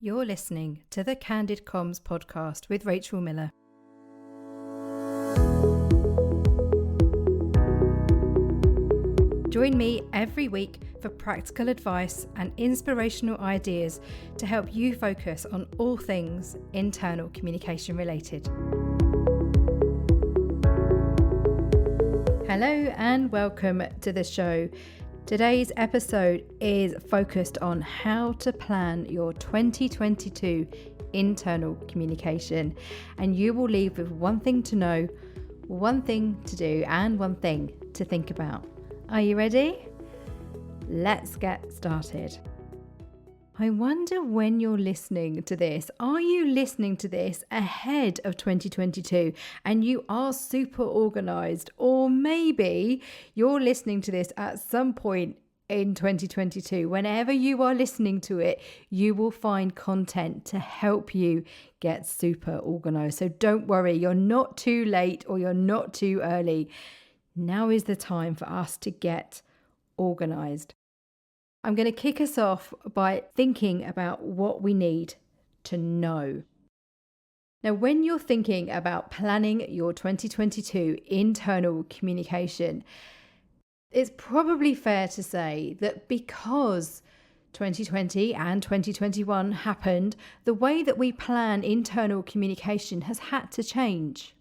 You're listening to the Candid Comms podcast with Rachel Miller. Join me every week for practical advice and inspirational ideas to help you focus on all things internal communication related. Hello and welcome to the show. Today's episode is focused on how to plan your 2022 internal communication, and you will leave with one thing to know, one thing to do, and one thing to think about. Are you ready? Let's get started. I wonder when you're listening to this. Are you listening to this ahead of 2022 and you are super organized? Or maybe you're listening to this at some point in 2022. Whenever you are listening to it, you will find content to help you get super organized. So don't worry, you're not too late or you're not too early. Now is the time for us to get organized. I'm going to kick us off by thinking about what we need to know. Now, when you're thinking about planning your 2022 internal communication, it's probably fair to say that because 2020 and 2021 happened, the way that we plan internal communication has had to change.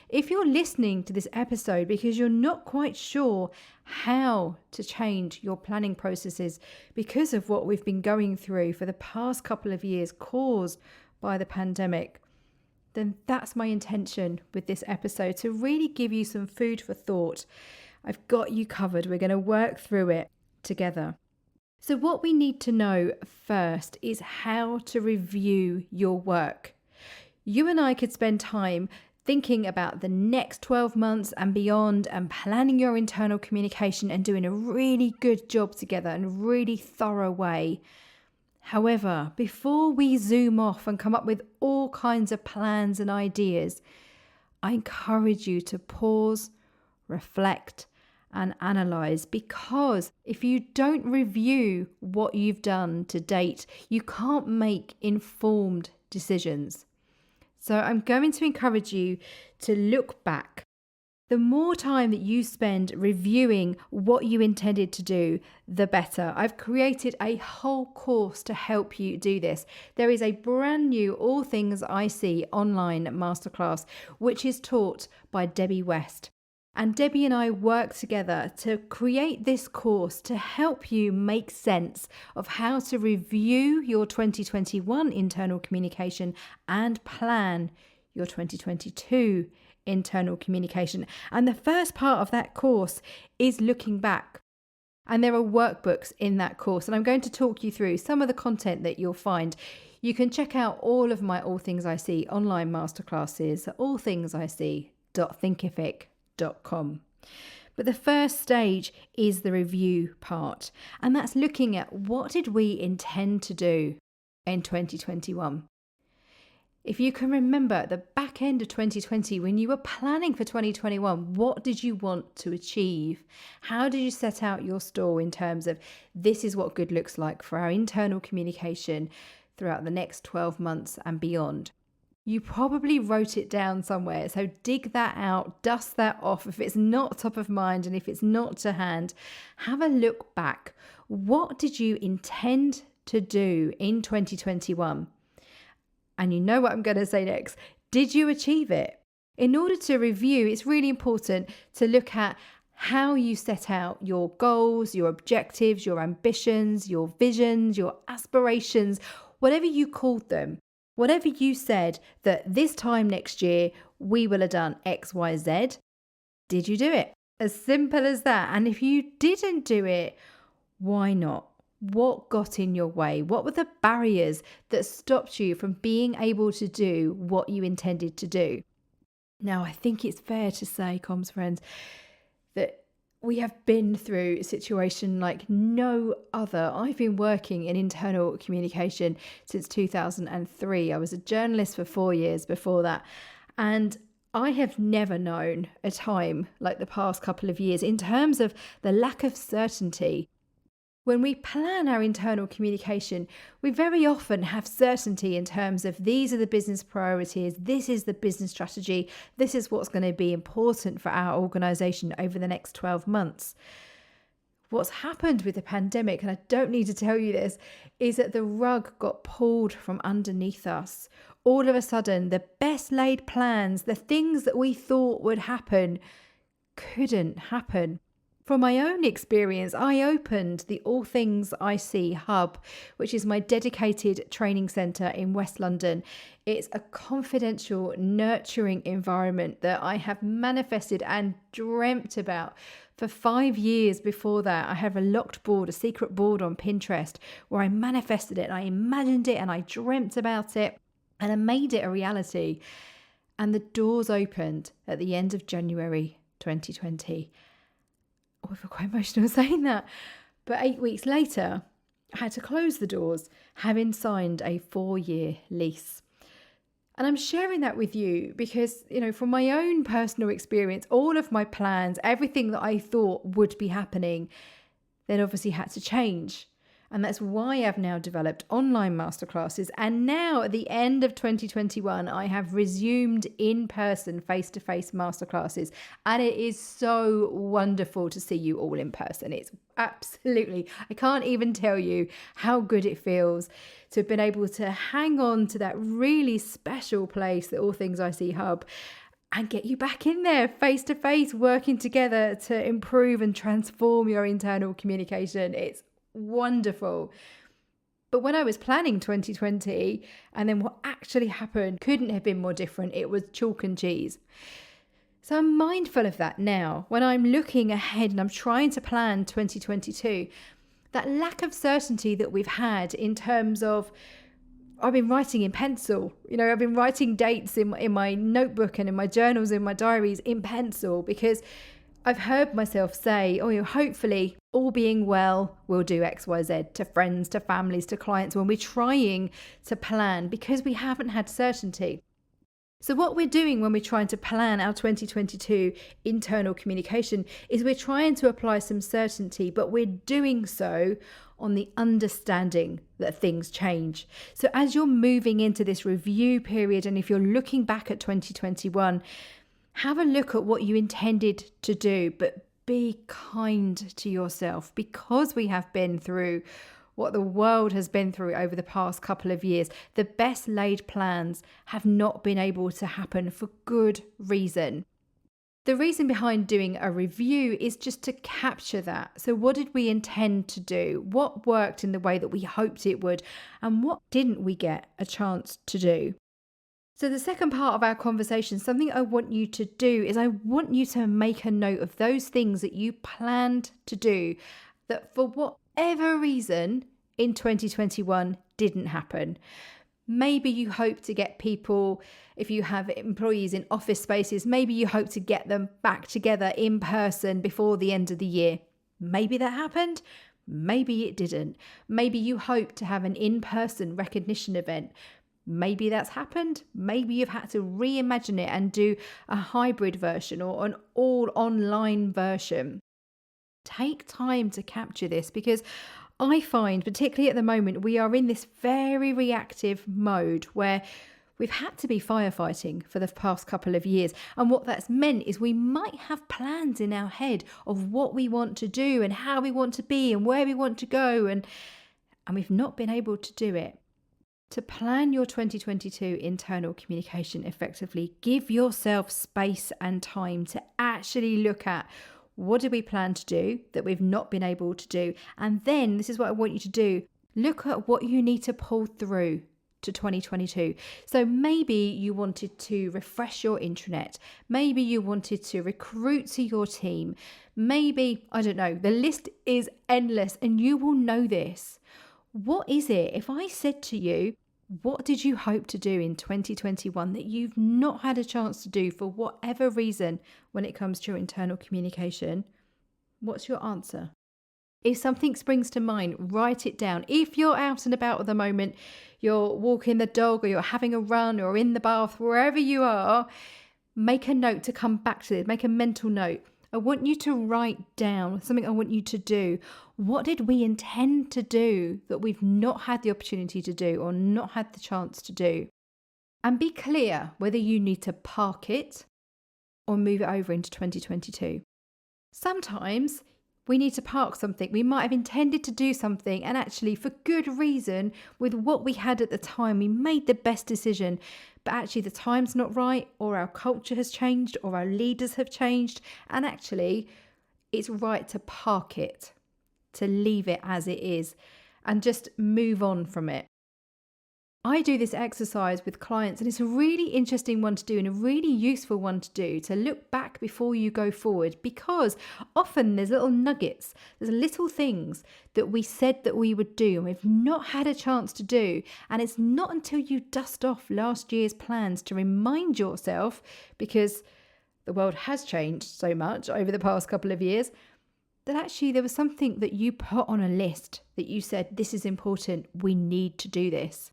If you're listening to this episode because you're not quite sure how to change your planning processes because of what we've been going through for the past couple of years caused by the pandemic, then that's my intention with this episode, to really give you some food for thought. I've got you covered. We're going to work through it together. So what we need to know first is how to review your work. You and I could spend time thinking about the next 12 months and beyond and planning your internal communication and doing a really good job together in a really thorough way. However, before we zoom off and come up with all kinds of plans and ideas, I encourage you to pause, reflect, and analyze, because if you don't review what you've done to date, you can't make informed decisions. So I'm going to encourage you to look back. The more time that you spend reviewing what you intended to do, the better. I've created a whole course to help you do this. There is a brand new All Things IC Online Masterclass, which is taught by Debbie West. And Debbie and I work together to create this course to help you make sense of how to review your 2021 internal communication and plan your 2022 internal communication. And the first part of that course is looking back. And there are workbooks in that course. And I'm going to talk you through some of the content that you'll find. You can check out all of my All Things IC online masterclasses at allthingsic.thinkific.com. But the first stage is the review part, and that's looking at what did we intend to do in 2021. If you can remember at the back end of 2020, when you were planning for 2021, what did you want to achieve? How did you set out your stall in terms of this is what good looks like for our internal communication throughout the next 12 months and beyond? You probably wrote it down somewhere, so dig that out, dust that off. If it's not top of mind and if it's not to hand, have a look back. What did you intend to do in 2021? And you know what I'm going to say next. Did you achieve it? In order to review, it's really important to look at how you set out your goals, your objectives, your ambitions, your visions, your aspirations, whatever you called them. Whatever you said that this time next year, we will have done X, Y, Z. Did you do it? As simple as that. And if you didn't do it, why not? What got in your way? What were the barriers that stopped you from being able to do what you intended to do? Now, I think it's fair to say, comms friends, that we have been through a situation like no other. I've been working in internal communication since 2003. I was a journalist for 4 years before that. And I have never known a time like the past couple of years in terms of the lack of certainty When we plan our internal communication, we very often have certainty in terms of these are the business priorities, this is the business strategy, this is what's going to be important for our organization over the next 12 months. What's happened with the pandemic, and I don't need to tell you this, is that the rug got pulled from underneath us. All of a sudden, the best laid plans, the things that we thought would happen, couldn't happen. From my own experience, I opened the All Things IC Hub, which is my dedicated training centre in West London. It's a confidential, nurturing environment that I have manifested and dreamt about for 5 years before that. I have a locked board, a secret board on Pinterest where I manifested it, I imagined it and I dreamt about it and I made it a reality. And the doors opened at the end of January 2020. Oh, I feel quite emotional saying that. But 8 weeks later, I had to close the doors, having signed a 4-year lease. And I'm sharing that with you because, from my own personal experience, all of my plans, everything that I thought would be happening, then obviously had to change. And that's why I've now developed online masterclasses. And now at the end of 2021, I have resumed in-person, face-to-face masterclasses. And it is so wonderful to see you all in person. It's absolutely, I can't even tell you how good it feels to have been able to hang on to that really special place, the All Things IC Hub, and get you back in there face to face, working together to improve and transform your internal communication. It's wonderful. But when I was planning 2020 and then what actually happened couldn't have been more different. It was chalk and cheese. So I'm mindful of that now when I'm looking ahead and I'm trying to plan 2022. That lack of certainty that we've had in terms of, I've been writing in pencil. I've been writing dates in my notebook and in my journals, in my diaries in pencil, because I've heard myself say, hopefully all being well, we'll do X, Y, Z to friends, to families, to clients when we're trying to plan because we haven't had certainty. So what we're doing when we're trying to plan our 2022 internal communication is we're trying to apply some certainty, but we're doing so on the understanding that things change. So as you're moving into this review period, and if you're looking back at 2021, have a look at what you intended to do, but be kind to yourself because we have been through what the world has been through over the past couple of years. The best laid plans have not been able to happen for good reason. The reason behind doing a review is just to capture that. So what did we intend to do? What worked in the way that we hoped it would? And what didn't we get a chance to do? So the second part of our conversation, something I want you to do is I want you to make a note of those things that you planned to do that for whatever reason in 2021 didn't happen. Maybe you hope to get people, if you have employees in office spaces, maybe you hope to get them back together in person before the end of the year. Maybe that happened. Maybe it didn't. Maybe you hope to have an in-person recognition event. Maybe that's happened. Maybe you've had to reimagine it and do a hybrid version or an all online version. Take time to capture this because I find, particularly at the moment, we are in this very reactive mode where we've had to be firefighting for the past couple of years. And what that's meant is we might have plans in our head of what we want to do and how we want to be and where we want to go. And we've not been able to do it. To plan your 2022 internal communication effectively, give yourself space and time to actually look at what do we plan to do that we've not been able to do. And then this is what I want you to do. Look at what you need to pull through to 2022. So maybe you wanted to refresh your intranet. Maybe you wanted to recruit to your team. Maybe, I don't know, the list is endless and you will know this. What is it? If I said to you, what did you hope to do in 2021 that you've not had a chance to do for whatever reason when it comes to your internal communication? What's your answer? If something springs to mind, write it down. If you're out and about at the moment, you're walking the dog or you're having a run or in the bath, wherever you are, make a note to come back to it. Make a mental note. I want you to write down something I want you to do. What did we intend to do that we've not had the opportunity to do or not had the chance to do? And be clear whether you need to park it or move it over into 2022. Sometimes we need to park something. We might have intended to do something, and actually, for good reason, with what we had at the time, we made the best decision. But actually, the time's not right, or our culture has changed, or our leaders have changed. And actually, it's right to park it, to leave it as it is, and just move on from it. I do this exercise with clients, and it's a really interesting one to do and a really useful one to do, to look back before you go forward, because often there's little nuggets, there's little things that we said that we would do and we've not had a chance to do. And it's not until you dust off last year's plans to remind yourself, because the world has changed so much over the past couple of years, that actually there was something that you put on a list that you said, this is important, we need to do this.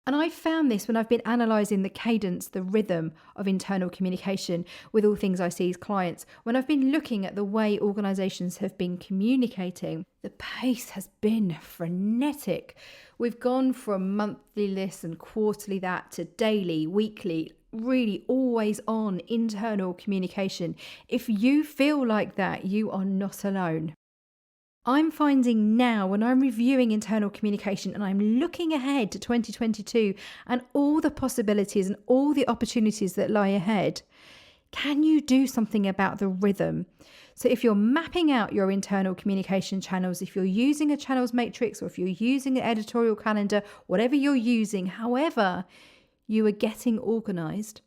And I found this when I've been analysing the cadence, the rhythm of internal communication with All Things IC's clients. When I've been looking at the way organisations have been communicating, the pace has been frenetic. We've gone from monthly this and quarterly that to daily, weekly, really always on internal communication. If you feel like that, you are not alone. I'm finding now, when I'm reviewing internal communication and I'm looking ahead to 2022 and all the possibilities and all the opportunities that lie ahead, can you do something about the rhythm? So if you're mapping out your internal communication channels, if you're using a channels matrix, or if you're using an editorial calendar, whatever you're using, however you are getting organised,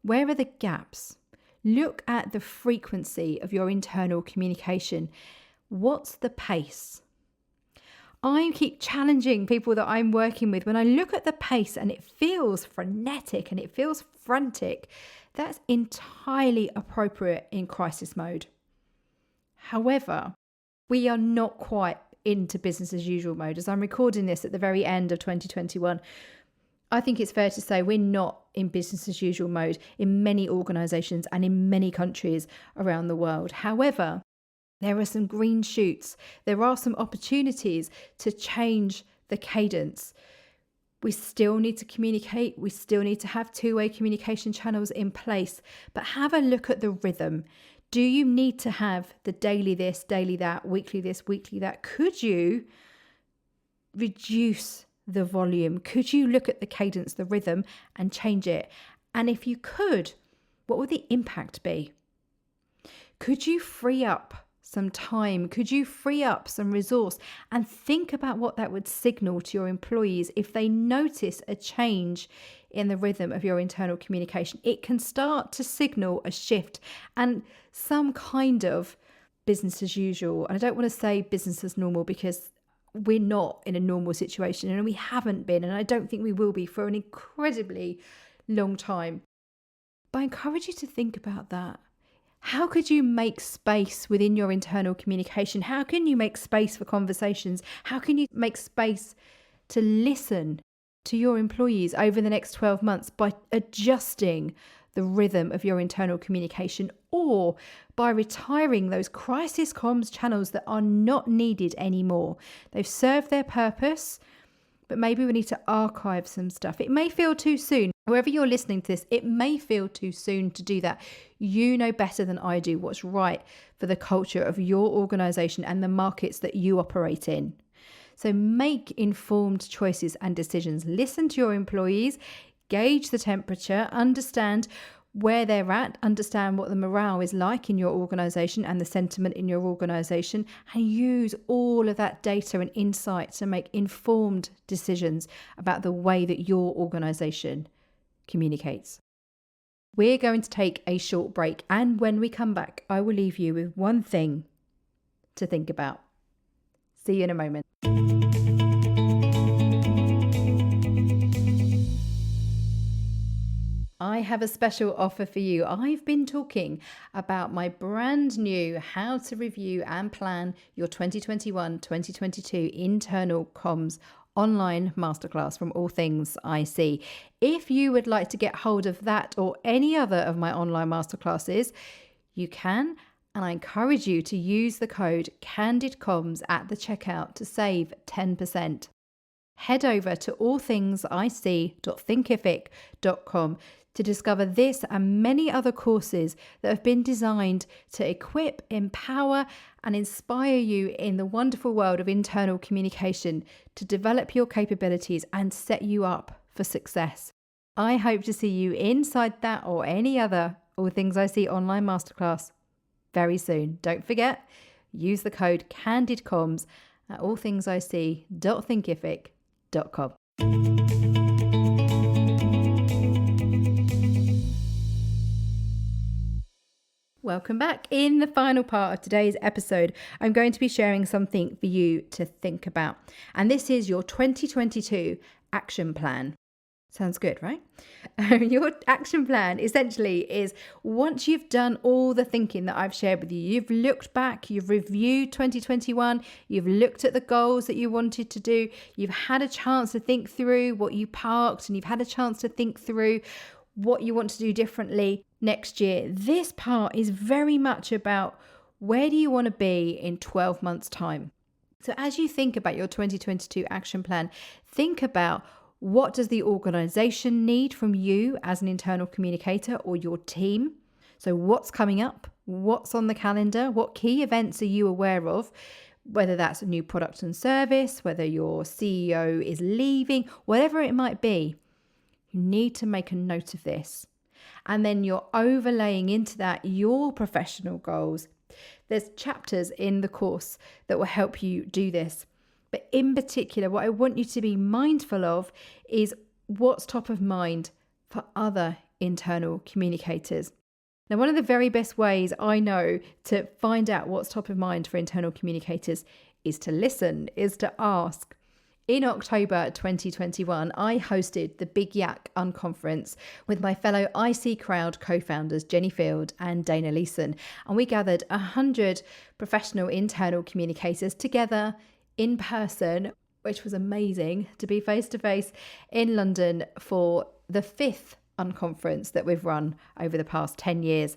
where are the gaps? Look at the frequency of your internal communication. What's the pace? I keep challenging people that I'm working with. When I look at the pace and it feels frenetic and it feels frantic, that's entirely appropriate in crisis mode. However, we are not quite into business as usual mode. As I'm recording this at the very end of 2021, I think it's fair to say we're not in business as usual mode in many organisations and in many countries around the world. However, there are some green shoots. There are some opportunities to change the cadence. We still need to communicate. We still need to have two-way communication channels in place. But have a look at the rhythm. Do you need to have the daily this, daily that, weekly this, weekly that? Could you reduce the volume? Could you look at the cadence, the rhythm, and change it? And if you could, what would the impact be? Could you free up some time? Could you free up some resource? And think about what that would signal to your employees if they notice a change in the rhythm of your internal communication. It can start to signal a shift and some kind of business as usual. And I don't want to say business as normal, because we're not in a normal situation, and we haven't been, and I don't think we will be for an incredibly long time. But I encourage you to think about that. How could you make space within your internal communication? How can you make space for conversations? How can you make space to listen to your employees over the next 12 months by adjusting the rhythm of your internal communication, or by retiring those crisis comms channels that are not needed anymore? They've served their purpose, but maybe we need to archive some stuff. It may feel too soon. Wherever you're listening to this, it may feel too soon to do that. You know better than I do what's right for the culture of your organisation and the markets that you operate in. So make informed choices and decisions. Listen to your employees, gauge the temperature, understand where they're at, understand what the morale is like in your organisation and the sentiment in your organisation, and use all of that data and insight to make informed decisions about the way that your organisation communicates. We're going to take a short break, and when we come back, I will leave you with one thing to think about. See you in a moment. I have a special offer for you. I've been talking about my brand new How to Review and Plan Your 2021-2022 Internal Comms Online Masterclass from All Things IC. If you would like to get hold of that or any other of my online masterclasses, you can. And I encourage you to use the code Candid Comms at the checkout to save 10%. Head over to allthingsic.thinkific.com to discover this and many other courses that have been designed to equip, empower, and inspire you in the wonderful world of internal communication to develop your capabilities and set you up for success. I hope to see you inside that or any other All Things IC Online Masterclass very soon. Don't forget, use the code CandidComms at allthingsic.thinkific.com. Welcome back. In the final part of today's episode, I'm going to be sharing something for you to think about. And this is your 2022 action plan. Sounds good, right? Your action plan essentially is once you've done all the thinking that I've shared with you, you've looked back, you've reviewed 2021, you've looked at the goals that you wanted to do, you've had a chance to think through what you parked, and you've had a chance to think through what you want to do differently next year. This part is very much about where do you want to be in 12 months' time. So as you think about your 2022 action plan, think about what does the organization need from you as an internal communicator or your team? So what's coming up? What's on the calendar? What key events are you aware of? Whether that's a new product and service, whether your CEO is leaving, whatever it might be, you need to make a note of this. And then you're overlaying into that your professional goals. There's chapters in the course that will help you do this. But in particular, what I want you to be mindful of is what's top of mind for other internal communicators. Now, one of the very best ways I know to find out what's top of mind for internal communicators is to listen, is to ask. In October 2021, I hosted the Big Yak Unconference with my fellow IC Crowd co-founders Jenny Field and Dana Leeson, and we gathered 100 professional internal communicators together in person, which was amazing to be face to face in London for the 5th unconference that we've run over the past 10 years.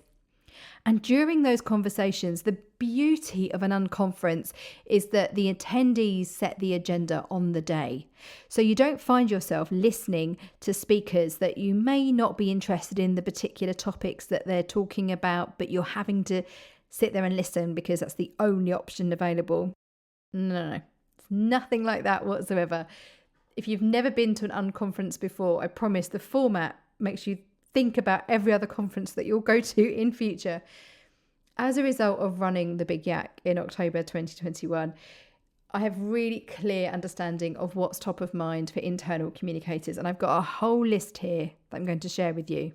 And during those conversations, the beauty of an unconference is that the attendees set the agenda on the day. So you don't find yourself listening to speakers that you may not be interested in the particular topics that they're talking about, but you're having to sit there and listen because that's the only option available. No. It's nothing like that whatsoever. If you've never been to an unconference before, I promise the format makes you think about every other conference that you'll go to in future. As a result of running the Big Yak in October 2021, I have really clear understanding of what's top of mind for internal communicators, and I've got a whole list here that I'm going to share with you.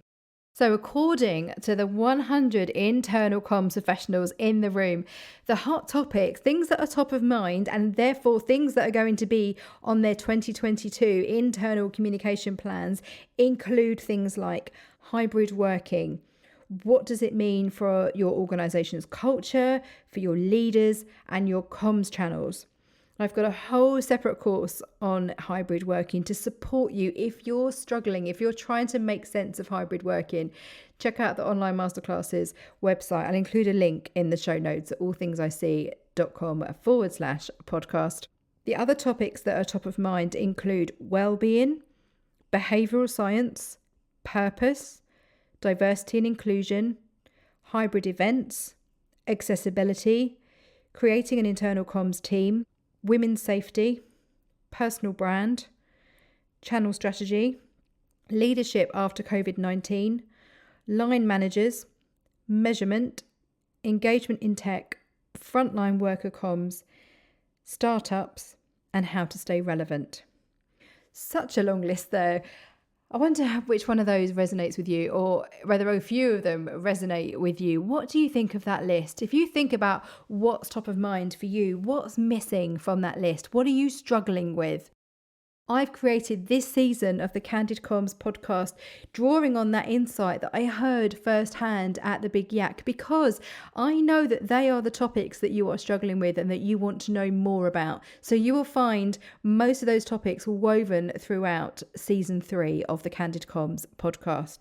So according to the 100 internal comms professionals in the room, the hot topics, things that are top of mind, and therefore things that are going to be on their 2022 internal communication plans include things like hybrid working. What does it mean for your organization's culture, for your leaders, and your comms channels? I've got a whole separate course on hybrid working to support you if you're struggling, if you're trying to make sense of hybrid working. Check out the Online Masterclasses website. I'll include a link in the show notes at allthingsic.com/podcast. The other topics that are top of mind include well-being, behavioural science, purpose, diversity and inclusion, hybrid events, accessibility, creating an internal comms team, women's safety, personal brand, channel strategy, leadership after COVID-19, line managers, measurement, engagement in tech, frontline worker comms, startups, and how to stay relevant. Such a long list there. I wonder which one of those resonates with you, or whether a few of them resonate with you. What do you think of that list? If you think about what's top of mind for you, what's missing from that list? What are you struggling with? I've created this season of the Candid Comms podcast drawing on that insight that I heard firsthand at the Big Yak, because I know that they are the topics that you are struggling with and that you want to know more about. So you will find most of those topics woven throughout season 3 of the Candid Comms podcast.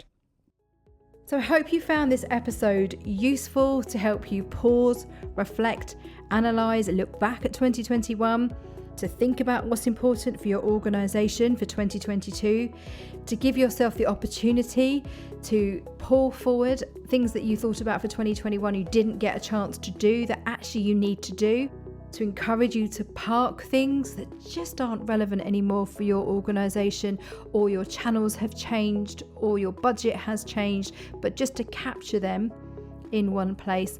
So I hope you found this episode useful to help you pause, reflect, analyse, look back at 2021, to think about what's important for your organisation for 2022, to give yourself the opportunity to pull forward things that you thought about for 2021 you didn't get a chance to do that actually you need to do, to encourage you to park things that just aren't relevant anymore for your organisation, or your channels have changed or your budget has changed, but just to capture them in one place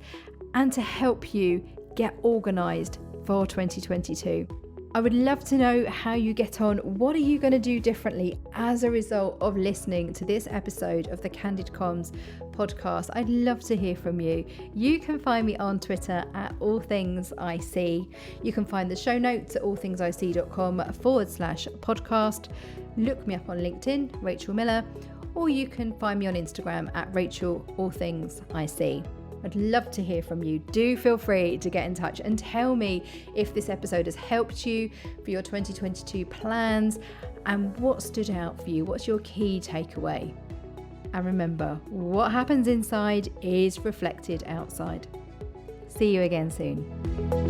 and to help you get organised for 2022. I would love to know how you get on. What are you going to do differently as a result of listening to this episode of the Candid Comms podcast? I'd love to hear from you. You can find me on Twitter at All Things IC. You can find the show notes at allthingsic.com/podcast. Look me up on LinkedIn, Rachel Miller, or you can find me on Instagram at Rachel All Things IC. I'd love to hear from you. Do feel free to get in touch and tell me if this episode has helped you for your 2022 plans and what stood out for you. What's your key takeaway? And remember, what happens inside is reflected outside. See you again soon.